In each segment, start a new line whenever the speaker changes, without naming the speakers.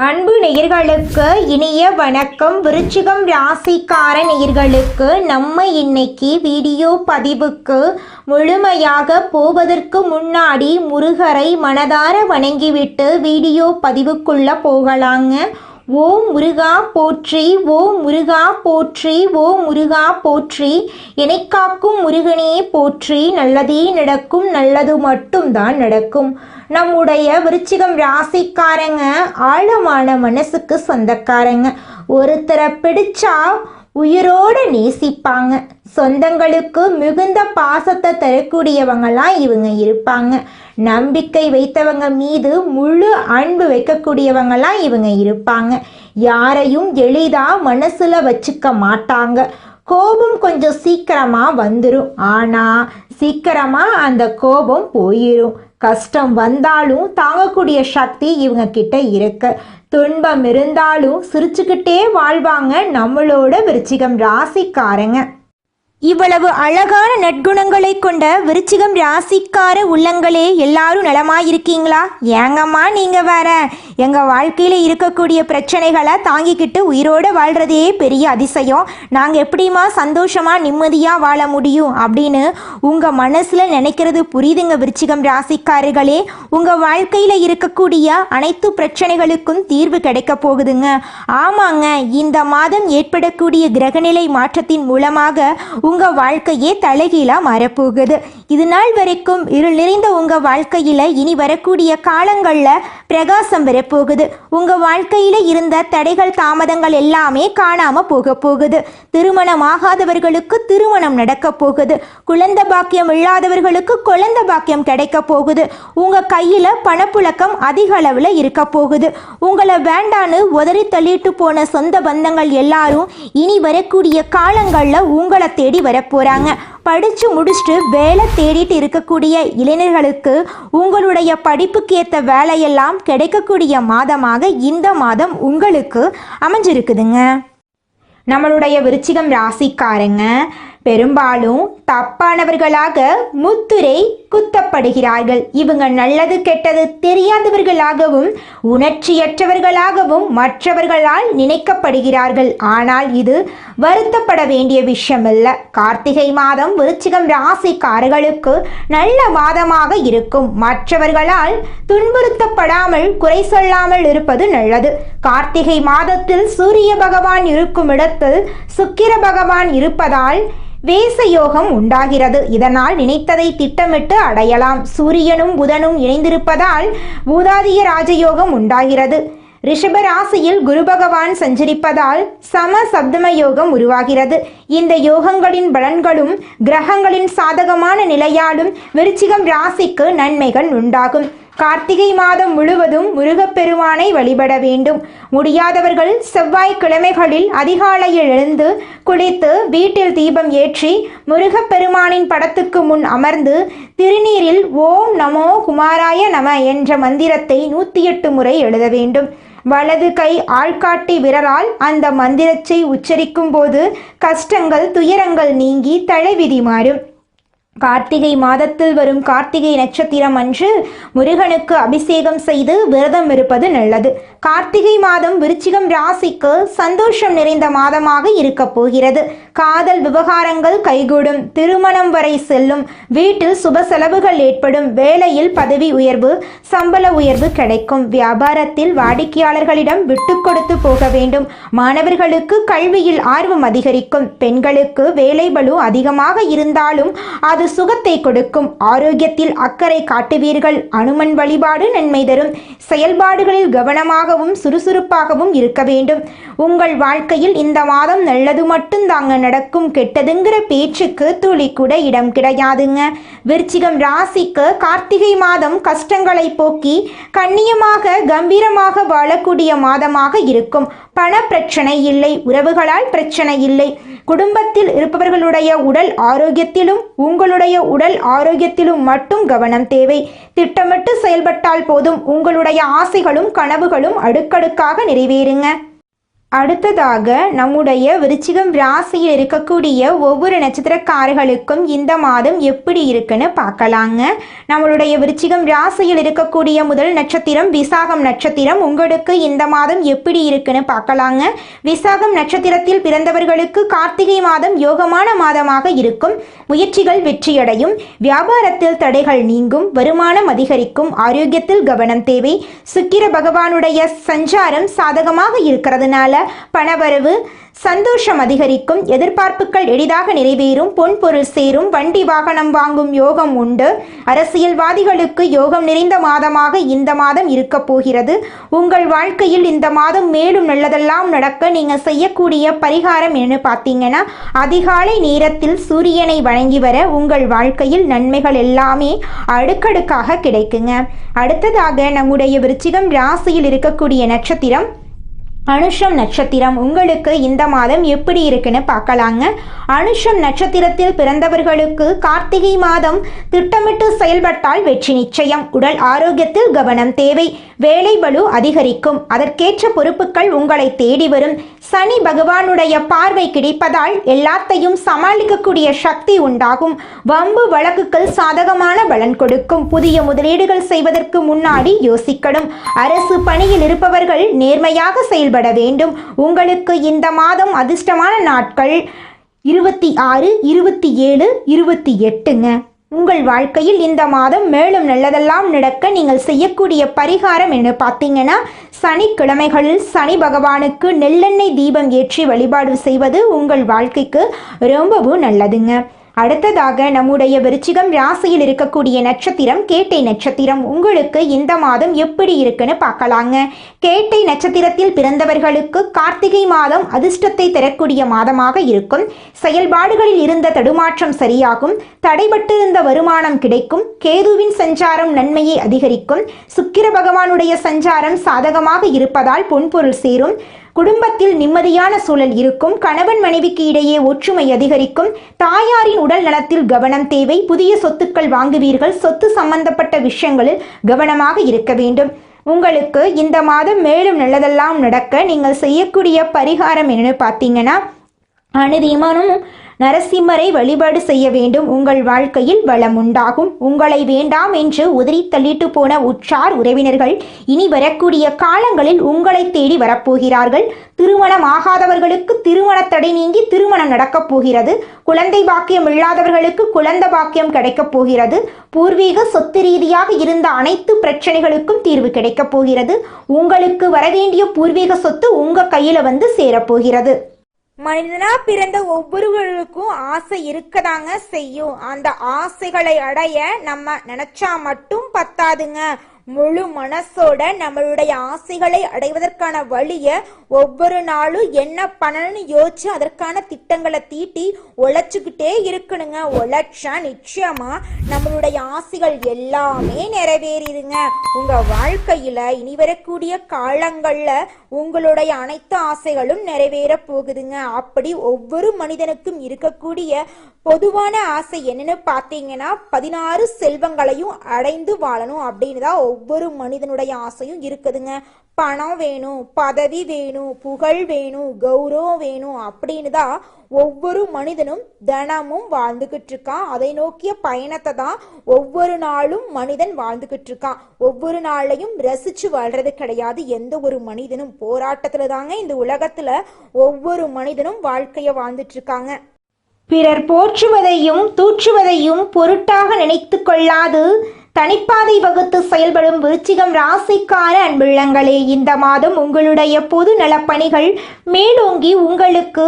அன்பு நேயர்களுக்கு இனிய வணக்கம். விருச்சிகம் ராசிக்கார நேயர்களுக்கு நம்ம இன்னைக்கு வீடியோ பதிவுக்கு முழுமையாக போவதற்கு முன்னாடி முருகரை மனதார வணங்கிவிட்டு வீடியோ பதிவுக்குள்ள போகலாங்க. ஓம் முருகா போற்றி, ஓம் முருகா போற்றி, ஓம் முருகா போற்றி, எனைக்காக்கும் முருகனே போற்றி, நல்லதே நடக்கும், நல்லது மட்டும்தான் நடக்கும். நம்முடைய விருச்சிகம் ராசிக்காரங்க ஆழமான மனசுக்கு சொந்தக்காரங்க. ஒருத்தரை பிடிச்சா உயிரோட நேசிப்பாங்க. சொந்தங்களுக்கு மிகுந்த பாசத்தை தரக்கூடியவங்களாம் இவங்க இருப்பாங்க. நம்பிக்கை வைத்தவங்க மீது முழு அன்பு வைக்கக்கூடியவங்களாம் இவங்க இருப்பாங்க. யாரையும் எளிதா மனசுல வச்சுக்க மாட்டாங்க. கோபம் கொஞ்சம் சீக்கிரமா வந்துடும், ஆனா சீக்கிரமா அந்த கோபம் போயிடும். கஷ்டம் வந்தாலும் தாங்கக்கூடிய சக்தி இவங்க கிட்ட இருக்கு. துன்பம் இருந்தாலும் சிரிச்சுக்கிட்டே வாழ்வாங்க நம்மளோட விருச்சிகம் ராசிக்காரங்க. இவ்வளவு அழகான நற்குணங்களை கொண்ட விருச்சிகம் ராசிக்கார உள்ளங்களே, எல்லாரும் நலமாயிருக்கீங்களா? ஏங்கம்மா நீங்கள் வேற, எங்கள் வாழ்க்கையில் இருக்கக்கூடிய பிரச்சனைகளை தாங்கிக்கிட்டு உயிரோடு வாழ்கிறதே பெரிய அதிசயம். நாங்கள் எப்படிமா சந்தோஷமாக நிம்மதியாக வாழ முடியும் அப்படின்னு உங்கள் மனசில் நினைக்கிறது புரியுதுங்க விருச்சிகம் ராசிக்காரர்களே. உங்கள் வாழ்க்கையில் இருக்கக்கூடிய அனைத்து பிரச்சனைகளுக்கும் தீர்வு கிடைக்க போகுதுங்க. ஆமாங்க, இந்த மாதம் ஏற்படக்கூடிய கிரகநிலை மாற்றத்தின் மூலமாக உங்கள் வாழ்க்கையே தலைகீழாக மாறப்போகுது. இது நாள் வரைக்கும் இருள் நிறைந்த உங்கள் வாழ்க்கையில் இனி வரக்கூடிய காலங்களில் பிரகாசம் வரப்போகுது. உங்கள் வாழ்க்கையில் இருந்த தடைகள் தாமதங்கள் எல்லாமே காணாமல் போக போகுது. திருமணம் ஆகாதவர்களுக்கு திருமணம் நடக்க போகுது. குழந்தை பாக்கியம் இல்லாதவர்களுக்கு குழந்தை பாக்கியம் கிடைக்க போகுது. உங்கள் கையில் பணப்புழக்கம் அதிக அளவில் இருக்க போகுது. உங்களை வேண்டான்னு உதறி தள்ளிட்டு போன சொந்த பந்தங்கள் எல்லாரும் இனி வரக்கூடிய காலங்களில் உங்களை தேடி வரப்போகிறாங்க. படித்து முடிச்சுட்டு வேலை தேடிட்டு இருக்கக்கூடிய இளைஞர்களுக்கு உங்களுடைய படிப்புக்கு ஏற்ற வேலையெல்லாம் கிடைக்கக்கூடிய மாதமாக இந்த மாதம் உங்களுக்கு அமைஞ்சிருக்குதுங்க. நம்மளுடைய விருச்சிகம் ராசிக்காரங்க பெரும்பாலும் தப்பானவர்களாக முத்திரை குத்தப்படுகிறார்கள். இவங்க நல்லது கெட்டது தெரியாதவர்களாகவும் உணர்ச்சியற்றவர்களாகவும் மற்றவர்களால் நினைக்கப்படுகிறார்கள். ஆனால் இது வருத்தப்பட வேண்டிய விஷயம் இல்லை. கார்த்திகை மாதம் விருச்சிகம் ராசிக்காரர்களுக்கு நல்ல மாதமாக இருக்கும். மற்றவர்களால் துன்புறுத்தப்படாமல் குறை சொல்லாமல் இருப்பது நல்லது. கார்த்திகை மாதத்தில் சூரிய பகவான் இருக்கும் இடத்தில் சுக்கிர பகவான் இருப்பதால் வேசயோகம் உண்டாகிறது. இதனால் நினைத்ததை திட்டமிட்டு அடையலாம். சூரியனும் புதனும் இணைந்திருப்பதால் பூதாதிய ராஜயோகம் உண்டாகிறது. ரிஷப ராசியில் குரு பகவான் சஞ்சரிப்பதால் சம சப்தம யோகம் உருவாகிறது. இந்த யோகங்களின் பலன்களும் கிரகங்களின் சாதகமான நிலையாலும் விருச்சிகம் ராசிக்கு நன்மைகள் உண்டாகும். கார்த்திகை மாதம் முழுவதும் முருகப்பெருமானை வழிபட வேண்டும். முடியாதவர்கள் செவ்வாய்க்கிழமைகளில் அதிகாலையில் எழுந்து குளித்து வீட்டில் தீபம் ஏற்றி முருகப்பெருமானின் படத்துக்கு முன் அமர்ந்து திருநீரில் ஓம் நமோ குமாராய நம என்ற மந்திரத்தை 108 முறை எழுத வேண்டும். வலது கை ஆள்காட்டி விரலால் அந்த மந்திரத்தை உச்சரிக்கும் போது கஷ்டங்கள் துயரங்கள் நீங்கி தலைவிதி மாறும். கார்த்திகை மாதத்தில் வரும் கார்த்திகை நட்சத்திரம் அன்று முருகனுக்கு அபிஷேகம் செய்து விரதம் இருப்பது நல்லது. கார்த்திகை மாதம் விருச்சிகம் ராசிக்கு சந்தோஷம் நிறைந்த மாதமாக இருக்க போகிறது. காதல் விவகாரங்கள் கைகூடும். திருமணம் வரை செல்லும். வீட்டில் சுப செலவுகள் ஏற்படும். வேலையில் பதவி உயர்வு சம்பள உயர்வு கிடைக்கும். வியாபாரத்தில் வாடிக்கையாளர்களிடம் விட்டு கொடுத்து போக வேண்டும். மாணவர்களுக்கு கல்வியில் ஆர்வம் அதிகரிக்கும். பெண்களுக்கு வேலை பளு அதிகமாக இருந்தாலும் அது சுகத்தை கொடுக்கும். ஆரோக்கியத்தில் அக்கறை காட்டுவீர்கள். அனுமன் வழிபாடு நன்மை தரும். செயல்பாடுகளில் கவனமாகவும் சுறுசுறுப்பாகவும் இருக்க வேண்டும். உங்கள் வாழ்க்கையில் இந்த மாதம் நல்லது மட்டும் தாங்க நடக்கும். கெட்டதுங்கிற பேச்சுக்கு துளி கூட இடம் கிடையாதுங்க. விருச்சிகம் ராசிக்கு கார்த்திகை மாதம் கஷ்டங்களை போக்கி கண்ணியமாக கம்பீரமாக வாழக்கூடிய மாதமாக இருக்கும். பண பிரச்சனை இல்லை. உறவுகளால் பிரச்சனை இல்லை. குடும்பத்தில் இருப்பவர்களுடைய உடல் ஆரோக்கியத்திலும் உங்களுடைய உடல் ஆரோக்கியத்திலும் மட்டும் கவனம் தேவை. திட்டமிட்டு செயல்பட்டால் போதும். உங்களுடைய ஆசைகளும் கனவுகளும் அடுக்கடுக்காக நிறைவேறுங்க. அடுத்ததாக நம்முடைய விருச்சிகம் ராசியில் இருக்கக்கூடிய ஒவ்வொரு நட்சத்திரக்காரர்களுக்கும் இந்த மாதம் எப்படி இருக்குன்னு பார்க்கலாங்க. நம்மளுடைய விருச்சிகம் ராசியில் இருக்கக்கூடிய முதல் நட்சத்திரம் விசாகம் நட்சத்திரம். உங்களுக்கு இந்த மாதம் எப்படி இருக்குன்னு பார்க்கலாங்க. விசாகம் நட்சத்திரத்தில் பிறந்தவர்களுக்கு கார்த்திகை மாதம் யோகமான மாதமாக இருக்கும். முயற்சிகள் வெற்றியடையும். வியாபாரத்தில் தடைகள் நீங்கும். வருமானம் அதிகரிக்கும். ஆரோக்கியத்தில் கவனம் தேவை. சுக்கிர பகவானுடைய சஞ்சாரம் சாதகமாக இருக்கிறதுனால பணவரவு சந்தோஷம் அதிகரிக்கும். எதிர்பார்ப்புகள் எளிதாக நிறைவேறும். பொன் பொருள் சேரும். வண்டி வாகனம் வாங்கும் யோகம் உண்டு. அரசியல்வாதிகளுக்கு யோகம் நிறைந்த மாதமாக இந்த மாதம் இருக்க போகிறது. உங்கள் வாழ்க்கையில் இந்த மாதம் மேலும் நல்லதெல்லாம் நடக்க நீங்கள் செய்யக்கூடிய பரிகாரம் என்ன பார்த்தீங்கன்னா, அதிகாலை நேரத்தில் சூரியனை வணங்கி வர உங்கள் வாழ்க்கையில் நன்மைகள் எல்லாமே அடுக்கடுக்காக கிடைக்குங்க. அடுத்ததாக நம்முடைய விருச்சிகம் ராசியில் இருக்கக்கூடிய நட்சத்திரம் அனுஷம் நட்சத்திரம். உங்களுக்கு இந்த மாதம் எப்படி இருக்குன்னு பார்க்கலாங்க. அனுஷம் நட்சத்திரத்தில் பிறந்தவர்களுக்கு கார்த்திகை மாதம் திட்டமிட்டு செயல்பட்டால் வெற்றி நிச்சயம். உடல் ஆரோக்கியத்தில் கவனம் தேவை. வேலை பளு அதிகரிக்கும். அதற்கேற்ற பொறுப்புகள் உங்களை தேடி வரும். சனி பகவானுடைய பார்வை கிடைப்பதால் எல்லாத்தையும் சமாளிக்கக்கூடிய சக்தி உண்டாகும். வம்பு வழக்குகள் சாதகமான பலன் கொடுக்கும். புதிய முதலீடுகள் செய்வதற்கு முன்னாடி யோசிக்கணும். அரசு பணியில் இருப்பவர்கள் நேர்மையாக செயல்பட வேண்டும். உங்களுக்கு இந்த மாதம் அதிர்ஷ்டமான நாட்கள் 26, 27, 28ங்க. உங்கள் வாழ்க்கையில் இந்த மாதம் மேலும் நல்லதெல்லாம் நடக்க நீங்கள் செய்யக்கூடிய பரிகாரம் என்ன பார்த்தீங்கன்னா, சனிக்கிழமைகளில் சனி பகவானுக்கு நெல்லெண்ணெய் தீபம் ஏற்றி வழிபாடு செய்வது உங்கள் வாழ்க்கைக்கு ரொம்பவும் நல்லதுங்க. அடுத்ததாக நம்முடைய விருச்சிகம் ராசியில் இருக்கக்கூடிய நட்சத்திரம் கேட்டை நட்சத்திரம். உங்களுக்கு இந்த மாதம் எப்படி இருக்குன்னு பார்க்கலாங்க. கேட்டை நட்சத்திரத்தில் பிறந்தவர்களுக்கு கார்த்திகை மாதம் அதிர்ஷ்டத்தை தரக்கூடிய மாதமாக இருக்கும். செயல்பாடுகளில் இருந்த தடுமாற்றம் சரியாகும். தடைபட்டிருந்த வருமானம் கிடைக்கும். கேதுவின் சஞ்சாரம் நன்மையை அதிகரிக்கும். சுக்கிர பகவானுடைய சஞ்சாரம் சாதகமாக இருப்பதால் பொன்பொருள் சேரும். குடும்பத்தில் நிம்மதியான சூழல் இருக்கும். கணவன் மனைவிக்கு இடையே ஒற்றுமை அதிகரிக்கும். தாயாரின் உடல் நலத்தில் கவனம் தேவை. புதிய சொத்துக்கள் வாங்குவீர்கள். சொத்து சம்பந்தப்பட்ட விஷயங்களில் கவனமாக இருக்க வேண்டும். உங்களுக்கு இந்த மாதம் மேலும் நல்லதெல்லாம் நடக்க நீங்கள் செய்யக்கூடிய பரிகாரம் என்னன்னு பார்த்தீங்கன்னா, அனுதினமும் நரசிம்மரை வழிபாடு செய்ய வேண்டும். உங்கள் வாழ்க்கையில் வளம் உண்டாகும். உங்களை வேண்டாம் என்று உதறி தள்ளிட்டு போன உற்றார் உறவினர்கள் இனி வரக்கூடிய காலங்களில் உங்களை தேடி வரப்போகிறார்கள். திருமணம் ஆகாதவர்களுக்கு திருமண தடை நீங்கி திருமணம் நடக்கப் போகிறது. குழந்தை பாக்கியம் இல்லாதவர்களுக்கு குழந்தை பாக்கியம் கிடைக்கப் போகிறது. பூர்வீக சொத்து ரீதியாக இருந்த அனைத்து பிரச்சனைகளுக்கும் தீர்வு கிடைக்கப் போகிறது. உங்களுக்கு வரவேண்டிய பூர்வீக சொத்து உங்க கையில வந்து சேரப்போகிறது.
மனிதனா பிறந்த ஒவ்வொருவருக்கும் ஆசை இருக்கதாங்க செய்யும். அந்த ஆசைகளை அடைய நம்ம நினைச்சா மட்டும் பத்தாதுங்க. முழு மனசோட நம்மளுடைய ஆசைகளை அடைவதற்கான வழிய ஒவ்வொரு நாளும் என்ன பண்ணணும்னு யோசிச்சு அதற்கான திட்டங்களை தீட்டி உழைச்சுக்கிட்டே இருக்கணுங்க. உழைச்சா நிச்சயமா நம்மளுடைய ஆசைகள் எல்லாமே நிறைவேறிடுங்க. உங்க வாழ்க்கையில இனி வரக்கூடிய காலங்கள்ல உங்களுடைய அனைத்து ஆசைகளும் நிறைவேற போகுதுங்க. அப்படி ஒவ்வொரு மனிதனுக்கும் இருக்கக்கூடிய பொதுவான ஆசை என்னன்னு பார்த்தீங்கன்னா, 16 செல்வங்களையும் அடைந்து வாழணும் அப்படின்னு தான் ஒவ்வொரு மனிதனுடைய ஆசையும் இருக்குதுங்க. பணம் வேணும், பதவி வேணும், புகழ் வேணும், கௌரவம் வேணும் அப்படின்னு தான் ஒவ்வொரு மனிதனும் தினமும் வாழ்ந்துகிட்டு இருக்கான். அதை நோக்கிய பயணத்தை தான் ஒவ்வொரு நாளும் மனிதன் வாழ்ந்துகிட்டு இருக்கான். ஒவ்வொரு நாளையும் ரசிச்சு வாழ்றது கிடையாது. எந்த ஒரு மனிதனும் போராட்டத்துல தாங்க இந்த உலகத்துல ஒவ்வொரு மனிதனும் வாழ்க்கைய வாழ்ந்துட்டு இருக்காங்க.
பிறர் போற்றுவதையும் தூற்றுவதையும் பொருட்டாக நினைத்து கொள்ளாது தனிப்பாதை வகுத்து செயல்படும் விருச்சிகம் ராசிக்கார அன்புள்ளங்களே, இந்த மாதம் உங்களுடைய பொது நலப்பணிகள் மேலோங்கி உங்களுக்கு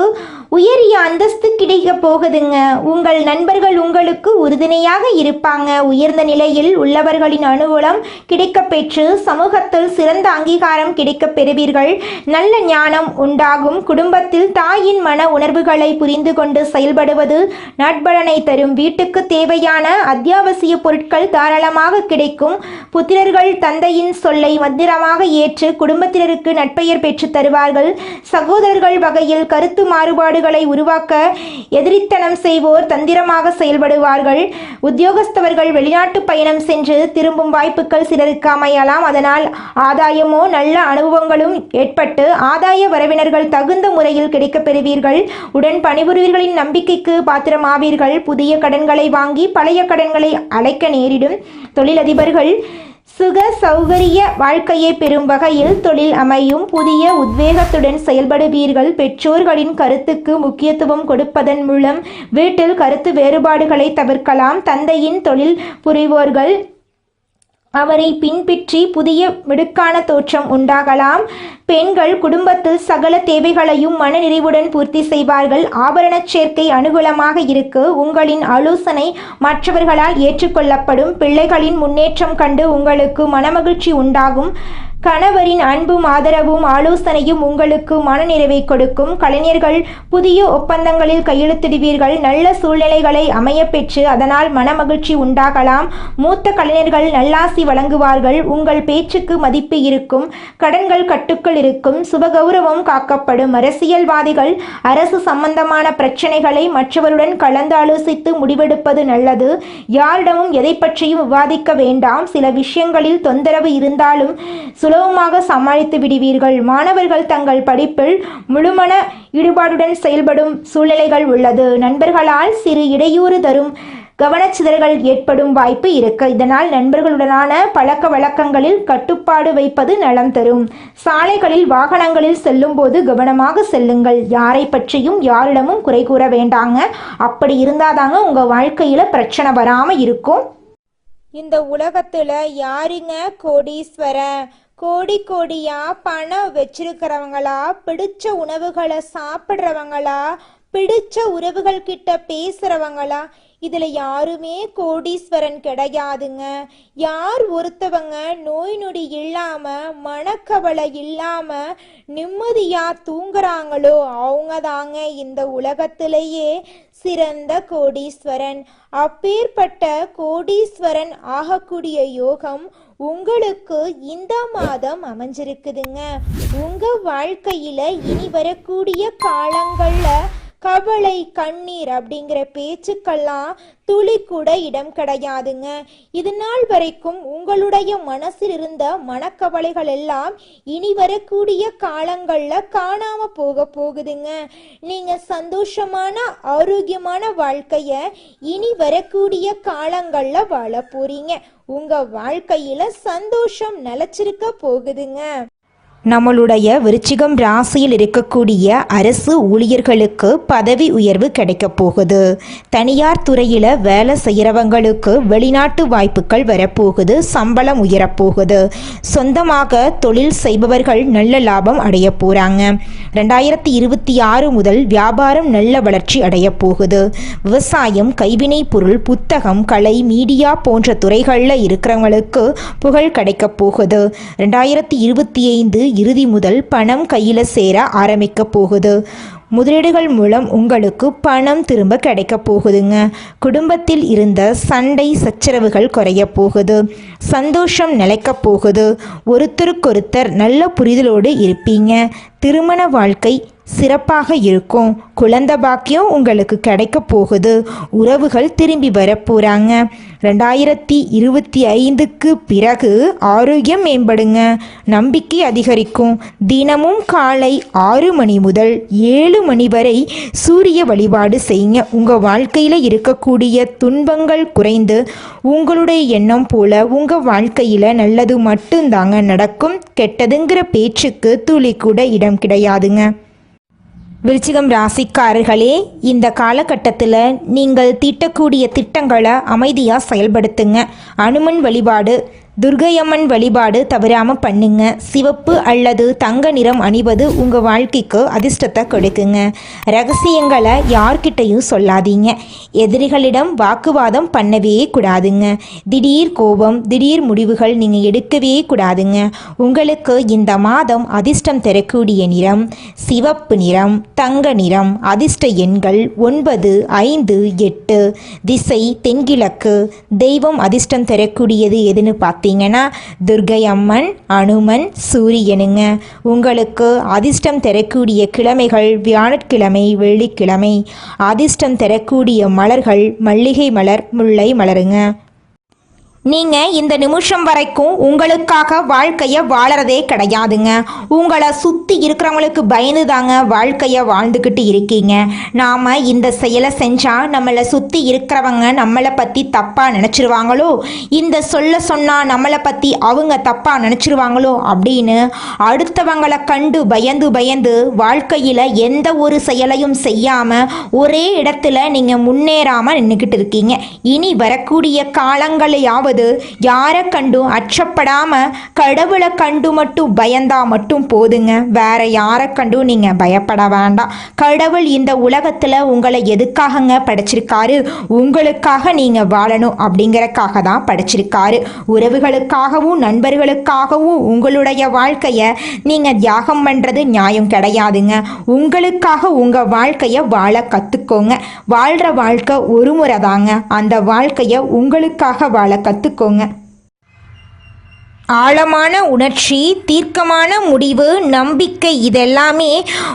உயரிய அந்தஸ்து கிடைக்க போகுதுங்க. உங்கள் நண்பர்கள் உங்களுக்கு உறுதுணையாக இருப்பாங்க. உயர்ந்த நிலையில் உள்ளவர்களின் அனுகூலம் கிடைக்கப்பெற்று சமூகத்தில் சிறந்த அங்கீகாரம் கிடைக்கப் பெறுவீர்கள். நல்ல ஞானம் உண்டாகும். குடும்பத்தில் தாயின் மன உணர்வுகளை புரிந்து கொண்டு செயல்படுவது நட்பலனை தரும். வீட்டுக்கு தேவையான அத்தியாவசிய பொருட்கள் தாராளமாக தாமதமாக கிடைக்கும். புத்திரர்கள் தந்தையின் சொல்லை மந்திரமாக ஏற்று குடும்பத்தினருக்கு நற்பெயர் பெற்று தருவார்கள். சகோதரர்கள் வகையில் கருத்து மாறுபாடுகளை உருவாக்க எதிரித்தனம் செய்வோர் தந்திரமாக செயல்படுவார்கள். உத்தியோகஸ்தவர்கள் வெளிநாட்டு பயணம் சென்று திரும்பும் வாய்ப்புகள் சிலருக்கு அமையலாம். அதனால் ஆதாயமோ நல்ல அனுபவங்களும் ஏற்பட்டு ஆதாய வரவினர்கள் தகுந்த முறையில் கிடைக்கப் பெறுவீர்கள். உடன் பணிபுரிவர்களின் நம்பிக்கைக்கு பாத்திரமாவீர்கள். புதிய கடன்களை வாங்கி பழைய கடன்களை அடைக்க நேரிடும். தொழிலதிபர்கள் சுக சௌகரிய வாழ்க்கையை பெறும் வகையில் தொழில் அமையும். புதிய உத்வேகத்துடன் செயல்படுவீர்கள். பெற்றோர்களின் கருத்துக்கு முக்கியத்துவம் கொடுப்பதன் மூலம் வீட்டில் கருத்து வேறுபாடுகளை தவிர்க்கலாம். தந்தையின் தொழில் புரிவோர்கள் அவரை பின்பற்றி புதிய மிடுக்கான தோற்றம் உண்டாகலாம். பெண்கள் குடும்பத்தில் சகல தேவைகளையும் மனநிறைவுடன் பூர்த்தி செய்வார்கள். ஆபரண சேர்க்கை அனுகூலமாக இருக்கு. உங்களின் ஆலோசனை மற்றவர்களால் ஏற்றுக்கொள்ளப்படும். பிள்ளைகளின் முன்னேற்றம் கண்டு உங்களுக்கு மனமகிழ்ச்சி உண்டாகும். கணவரின் அன்பும் ஆதரவும் ஆலோசனையும் உங்களுக்கு மனநிறைவை கொடுக்கும். கலைஞர்கள் புதிய ஒப்பந்தங்களில் கையெழுத்திடுவீர்கள். நல்ல சூழ்நிலைகளை அமையப்பெற்று அதனால் மனமகிழ்ச்சி உண்டாகலாம். மூத்த கலைஞர்கள் நல்லாசி வழங்குவார்கள். உங்கள் பேச்சுக்கு மதிப்பு இருக்கும். கடன்கள் கட்டுக்குள் இருக்கும். சுபகௌரவம் காக்கப்படும். அரசியல்வாதிகள் அரசு சம்பந்தமான பிரச்சனைகளை மற்றவருடன் கலந்து ஆலோசித்து முடிவெடுப்பது நல்லது. யாரிடமும் எதை பற்றியும் விவாதிக்க வேண்டாம். சில விஷயங்களில் தொந்தரவு இருந்தாலும் சுலபமாக சமாளித்து விடுவீர்கள். மாணவர்கள் தங்கள் படிப்பில் முழுமன ஈடுபாடுடன் செயல்படும் சூழ்நிலைகள் உள்ளது. நண்பர்களால் சிறு இடையூறு தரும் கவனச்சிதறல்கள் ஏற்படும் வாய்ப்பு இருக்கு. இதனால் நண்பர்களுடனான பழக்க வழக்கங்களில் கட்டுப்பாடு வைப்பது நலம் தரும். சாலைகளில் வாகனங்களில் செல்லும் போது கவனமாக செல்லுங்கள். யாரை பற்றியும் யாரிடமும் குறை கூற வேண்டாங்க. அப்படி இருந்தாதாங்க உங்க வாழ்க்கையில பிரச்சனை வராம இருக்கும்.
இந்த உலகத்துல யாருங்க கோடீஸ்வரன்? கோடி கோடியா பணம் வச்சிருக்கிறவங்களா, பிடிச்ச உணவுகளை சாப்பிட்றவங்களா, பிடிச்ச உறவுகள் கிட்ட பேசுறவங்களா? இதுல யாருமே கோடீஸ்வரன் கிடையாதுங்க. யார் ஒருத்தவங்க நோய் நொடி இல்லாம மனக்கவலை இல்லாம நிம்மதியா தூங்குறாங்களோ அவங்க தாங்க இந்த உலகத்திலேயே சிறந்த கோடீஸ்வரன். அப்பேற்பட்ட கோடீஸ்வரன் ஆகக்கூடிய யோகம் உங்களுக்கு இந்த மாதம் அமைஞ்சிருக்குதுங்க. உங்க வாழ்க்கையில இனி வரக்கூடிய காலங்கள்ல கவலை கண்ணீர் அப்படிங்கிற பேச்சுக்கெல்லாம் துளி கூட இடம் கிடையாதுங்க. இது நாள் வரைக்கும் உங்களுடைய மனசில் இருந்த மனக்கவலைகள் எல்லாம் இனி வரக்கூடிய காலங்கள்ல காணாம போகுதுங்க. நீங்க சந்தோஷமான ஆரோக்கியமான வாழ்க்கைய இனி வரக்கூடிய காலங்கள்ல வாழ போறீங்க. உங்க வாழ்க்கையில சந்தோஷம் நிலைச்சிருக்க போகுதுங்க.
நம்மளுடைய விருச்சிகம் ராசியில் இருக்கக்கூடிய அரசு ஊழியர்களுக்கு பதவி உயர்வு கிடைக்க போகுது. தனியார் துறையில் வேலை செய்கிறவங்களுக்கு வெளிநாட்டு வாய்ப்புகள் வரப்போகுது. சம்பளம் உயரப்போகுது. சொந்தமாக தொழில் செய்பவர்கள் நல்ல லாபம் அடைய போகிறாங்க. 2026 முதல் வியாபாரம் நல்ல வளர்ச்சி அடைய போகுது. விவசாயம், கைவினை பொருள், புத்தகம், கலை, மீடியா போன்ற துறைகளில் இருக்கிறவங்களுக்கு புகழ் கிடைக்க போகுது. 2025 இறுதி முதல் பணம் கையில் சேர ஆரம்பிக்க போகுது. முதலீடுகள் மூலம் உங்களுக்கு பணம் திரும்ப கிடைக்க போகுதுங்க. குடும்பத்தில் இருந்த சண்டை சச்சரவுகள் குறைய போகுது. சந்தோஷம் நிலைக்க போகுது. ஒருத்தருக்கொருத்தர் நல்ல புரிதலோடு இருப்பீங்க. திருமண வாழ்க்கை சிறப்பாக இருக்கும். குழந்தை பாக்கியம் உங்களுக்கு கிடைக்க போகுது. உறவுகள் திரும்பி வரப்போகிறாங்க. 2025க்கு பிறகு ஆரோக்கியம் மேம்படுங்க. நம்பிக்கை அதிகரிக்கும். தினமும் காலை 6 மணி முதல் 7 மணி வரை சூரிய வழிபாடு செய்யுங்க. உங்கள் வாழ்க்கையில் இருக்கக்கூடிய துன்பங்கள் குறைந்து உங்களுடைய எண்ணம் போல உங்கள் வாழ்க்கையில் நல்லது மட்டும்தாங்க நடக்கும். கெட்டதுங்கிற பேச்சுக்கு துளி கூட இடம் கிடையாதுங்க. விருச்சிகம் ராசிக்காரர்களே, இந்த காலகட்டத்தில் நீங்கள் தீட்டக்கூடிய திட்டங்களை அமைதியாக செயல்படுத்துங்க. அனுமன் வழிபாடு துர்க்கையம்மன் வழிபாடு தவறாமல் பண்ணுங்க. சிவப்பு அல்லது தங்க நிறம் அணிவது உங்கள் வாழ்க்கைக்கு அதிர்ஷ்டத்தை கொடுக்குங்க. ரகசியங்களை யார்கிட்டையும் சொல்லாதீங்க. எதிரிகளிடம் வாக்குவாதம் பண்ணவே கூடாதுங்க. திடீர் கோபம், திடீர் முடிவுகள் நீங்கள் எடுக்கவே கூடாதுங்க. உங்களுக்கு இந்த மாதம் அதிர்ஷ்டம் தரக்கூடிய நிறம் சிவப்பு நிறம், தங்க நிறம். அதிர்ஷ்ட எண்கள் 9, 5, 8. திசை தென்கிழக்கு. தெய்வம் அதிர்ஷ்டம் தரக்கூடியது எதுன்னு பார்த்தீங்கன்னா துர்க்கை அம்மன், அனுமன், சூரியனுங்க. உங்களுக்கு அதிர்ஷ்டம் தரக்கூடிய கிழமைகள் வியாழக்கிழமை, வெள்ளிக்கிழமை. அதிர்ஷ்டம் தரக்கூடிய மலர்கள் மல்லிகை மலர், முல்லை மலருங்க. நீங்கள் இந்த நிமிஷம் வரைக்கும் உங்களுக்காக வாழ்க்கையை வாழறதே கிடையாதுங்க. உங்களை சுற்றி இருக்கிறவங்களுக்கு பயந்து தாங்க வாழ்க்கையை வாழ்ந்துக்கிட்டு இருக்கீங்க. நாம் இந்த செயலை செஞ்சால் நம்மளை சுற்றி இருக்கிறவங்க நம்மளை பற்றி தப்பாக நினச்சிருவாங்களோ, இந்த சொன்னால் நம்மளை பற்றி அவங்க தப்பாக நினச்சிருவாங்களோ அப்படின்னு அடுத்தவங்களை கண்டு பயந்து வாழ்க்கையில் எந்த ஒரு செயலையும் செய்யாமல் ஒரே இடத்துல நீங்கள் முன்னேறாமல் நின்றுக்கிட்டு இருக்கீங்க. இனி வரக்கூடிய காலங்களையாவது யாரை கண்டும் அச்சப்படாம கடவுளை கண்டு மட்டும் பயந்தா மட்டும் போதுங்க. வேற யாரை கண்டும் நீங்க பயப்பட வேண்டாம். கடவுள் இந்த உலகத்துல உங்களை எதுக்காகங்க படைச்சிருக்காரு? உங்களுக்காக நீங்க வாழணும் அப்படிங்கறக்காக தான் படைச்சிருக்காரு. உறவுகளுக்காகவும் நண்பர்களுக்காகவும் உங்களுடைய வாழ்க்கைய நீங்க தியாகம் பண்றது நியாயம் கிடையாதுங்க. உங்களுக்காக உங்க வாழ்க்கைய வாழ கத்துக்கோங்க. வாழ்ற வாழ்க்கை ஒரு முறை தாங்க. அந்த வாழ்க்கைய உங்களுக்காக வாழ கத்துக்கோங்க. ஆழமான உணர்ச்சி, தீர்க்கமான முடிவு, நம்பிக்கை, இதெல்லாமே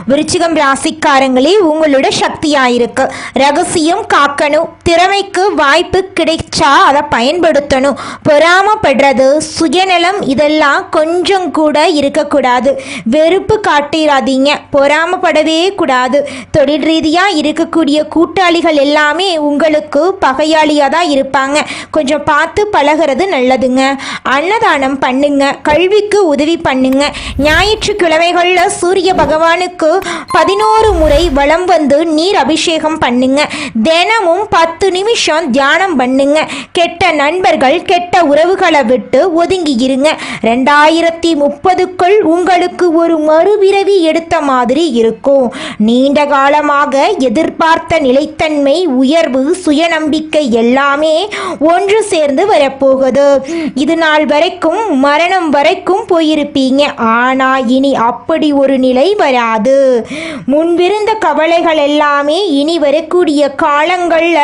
விருச்சிகம் ராசிக்காரங்களே உங்களோட சக்தியாயிருக்கு. ரகசியம் காக்கணும். திறமைக்கு வாய்ப்பு கிடைச்சா அதை பயன்படுத்தணும். பொறாமப்படுறது, சுயநலம், இதெல்லாம் கொஞ்சம் கூட இருக்கக்கூடாது. வெறுப்பு காட்டிடாதீங்க. பொறாமப்படவே கூடாது. தொழில் ரீதியாக இருக்கக்கூடிய கூட்டாளிகள் எல்லாமே உங்களுக்கு பகையாளியாக தான் இருப்பாங்க. கொஞ்சம் பார்த்து பழகிறது நல்லதுங்க. அன்னதானம் பண்ணுங்க. கல்விக்கு உதவி பண்ணுங்க. ஞாயிற்றுக்கிழமைகள்ல சூரிய பகவானுக்கு 11 முறை வலம் வந்து நீர் அபிஷேகம் பண்ணுங்க. தினமும் 10 நிமிஷம் தியானம் பண்ணுங்க. கெட்ட நண்பர்கள், கெட்ட உறவுகளை விட்டு ஒதுங்கி இருங்க. 2030க்குள் உங்களுக்கு ஒரு மறுபிறவி எடுத்த மாதிரி இருக்கும். நீண்ட காலமாக எதிர்பார்த்த நிலைத்தன்மை, உயர்வு, சுயநம்பிக்கை எல்லாமே ஒன்று சேர்ந்து வரப்போகுது. இது நாள் வரைக்கும் மரணம் வரைக்கும் போயிருப்பீங்க. ஆனா இனி அப்படி ஒரு நிலை வராது. முன்பிருந்த கவலைகள் எல்லாமே இனி வரக்கூடிய காலங்கள்ல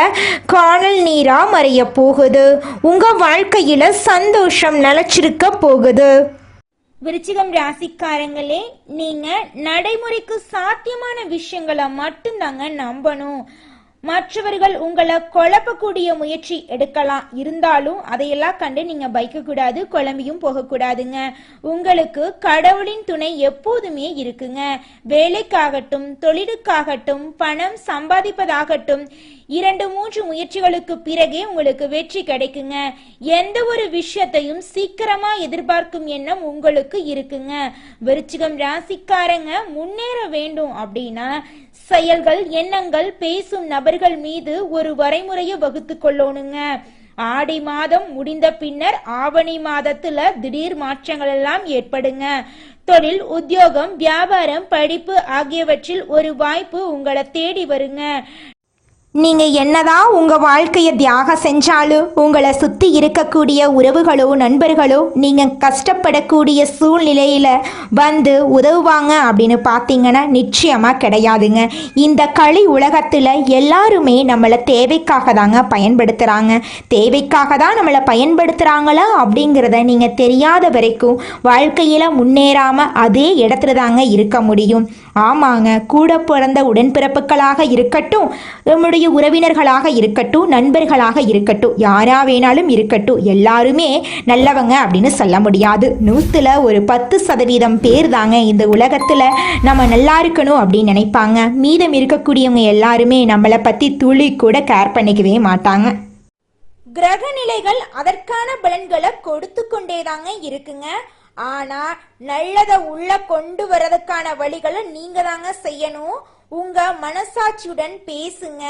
காணல் நீரா மறைய போகுது. உங்க வாழ்க்கையில சந்தோஷம் நிலைச்சிருக்க போகுது.
விருச்சிகம் ராசிக்காரங்களே, நீங்க நடைமுறைக்கு சாத்தியமான விஷயங்களை மட்டும்தாங்க நம்பணும். மற்றவர்கள் உங்களை குழப்பக்கூடிய முயற்சி எடுக்கலாம். இருந்தாலும் அதையெல்லாம் கண்டு நீங்க பயக்கக்கூடாது, குழம்பியும் போகக்கூடாதுங்க. உங்களுக்கு கடவுளின் துணை எப்போதுமே இருக்குங்க. வேலைக்காகட்டும், தொழிலுக்காகட்டும், பணம் சம்பாதிப்பதாகட்டும், 2-3 முயற்சிகளுக்கு பிறகே உங்களுக்கு வெற்றி கிடைக்குங்க. எந்த ஒரு விஷயத்தையும் சீக்கிரமா எதிர்பார்க்கும் எண்ணம் உங்களுக்கு இருக்குங்க. விருச்சிகம் ராசிக்காரங்க முன்னேற வேண்டும் அப்படின்னா செயல்கள், எண்ணங்கள், பேசும் நபர்கள் மீது ஒரு வரைமுறையை வகுத்து கொள்ளணுங்க. ஆடி மாதம் முடிந்த பின்னர் ஆவணி மாதத்துல திடீர் மாற்றங்கள் எல்லாம் ஏற்படுங்க. தொழில், உத்தியோகம், வியாபாரம், படிப்பு ஆகியவற்றில் ஒரு வாய்ப்பு உங்களை தேடி வருங்க.
நீங்கள் என்னதான் உங்கள் வாழ்க்கையை தியாகம் செஞ்சாலும் உங்களை சுற்றி இருக்கக்கூடிய உறவுகளோ நண்பர்களோ நீங்கள் கஷ்டப்படக்கூடிய சூழ்நிலையில் வந்து உதவுவாங்க அப்படின்னு பார்த்தீங்கன்னா நிச்சயமாக கிடையாதுங்க. இந்த களி உலகத்தில் எல்லாருமே நம்மளை தேவைக்காக தாங்க பயன்படுத்துகிறாங்க. தேவைக்காக தான் நம்மளை பயன்படுத்துகிறாங்களா அப்படிங்கிறத நீங்கள் தெரியாத வரைக்கும் வாழ்க்கையில் முன்னேறாமல் அதே இடத்துல தாங்க இருக்க முடியும். ஆமாங்க, கூட பிறந்த உடன்பிறப்புகளாக இருக்கட்டும், நம்முடைய உறவினர்களாக இருக்கட்டும், நண்பர்களாக இருக்கட்டும், யாரா வேணாலும் இருக்கட்டும், எல்லாருமே நல்லவங்க அப்படின்னு சொல்ல முடியாது. 100ல் ஒரு 10% பேர் தாங்க இந்த உலகத்தில் நம்ம நல்லா இருக்கணும் அப்படின்னு நினைப்பாங்க. மீதம் இருக்கக்கூடியவங்க எல்லாருமே நம்மளை பற்றி துளி கூட கேர் பண்ணிக்கவே மாட்டாங்க.
கிரக நிலைகள் அதற்கான பலன்களை கொடுத்து கொண்டேதாங்க இருக்குங்க. ஆனா நல்லதை உள்ள கொண்டு வரதுக்கான வழிகளை நீங்க தாங்க செய்யணும். உங்க மனசாட்சியுடன் பேசுங்க,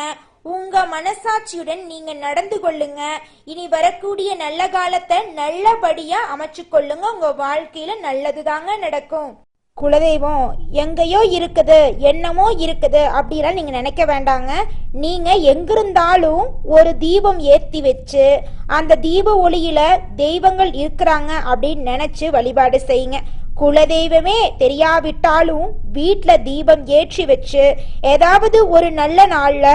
உங்க மனசாட்சியுடன் நீங்க நடந்து கொள்ளுங்க. இனி வரக்கூடிய நல்ல காலத்தை நல்லபடியா அமைச்சு கொள்ளுங்க. உங்க வாழ்க்கையில நல்லதுதாங்க நடக்கும். குலதெய்வம் எங்கேயோ இருக்குது, என்னமோ இருக்குது அப்படிலாம் நீங்க நினைக்க வேண்டாங்க. நீங்க எங்கிருந்தாலும் ஒரு தீபம் ஏத்தி வச்சு அந்த தீப ஒளியில தெய்வங்கள் இருக்கிறாங்க அப்படின்னு நினைச்சு வழிபாடு செய்யுங்க. குலதெய்வமே தெரியாவிட்டாலும் வீட்டுல தீபம் ஏற்றி வச்சு ஏதாவது ஒரு நல்ல நாள்ல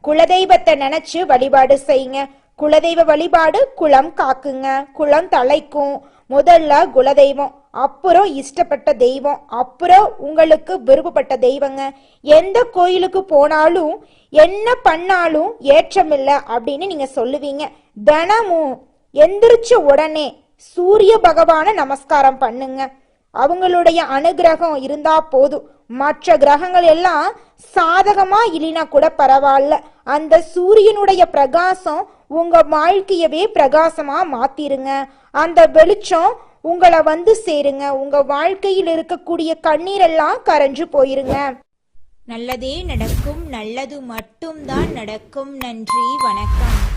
குலதெய்வத்தை நினைச்சு வழிபாடு செய்யுங்க. குலதெய்வ வழிபாடு குலம் காக்குங்க, குலம் தலைக்கும். முதல்ல குலதெய்வம், அப்புறம் இஷ்டப்பட்ட தெய்வம், அப்புறம் உங்களுக்கு விருப்பப்பட்ட தெய்வங்க. எந்த கோயிலுக்கு போனாலும் என்ன பண்ணாலும் ஏற்றமில்லை அப்படின்னு நீங்க சொல்லுவீங்க. தினமும் எந்திரிச்ச உடனே சூரிய பகவான நமஸ்காரம் பண்ணுங்க. அவங்களுடைய அனுகிரகம் இருந்தா போதும். மற்ற கிரகங்கள் எல்லாம் சாதகமா இல்லைனா கூட பரவாயில்ல, அந்த சூரியனுடைய பிரகாசம் உங்க வாழ்க்கையவே பிரகாசமா மாத்திருங்க. அந்த வெளிச்சம் உங்களை வந்து சேருங்க. உங்க வாழ்க்கையில் இருக்கக்கூடிய கண்ணீரெல்லாம் கரைஞ்சு போயிருங்க.
நல்லதே நடக்கும், நல்லது மட்டும்தான் நடக்கும். நன்றி, வணக்கம்.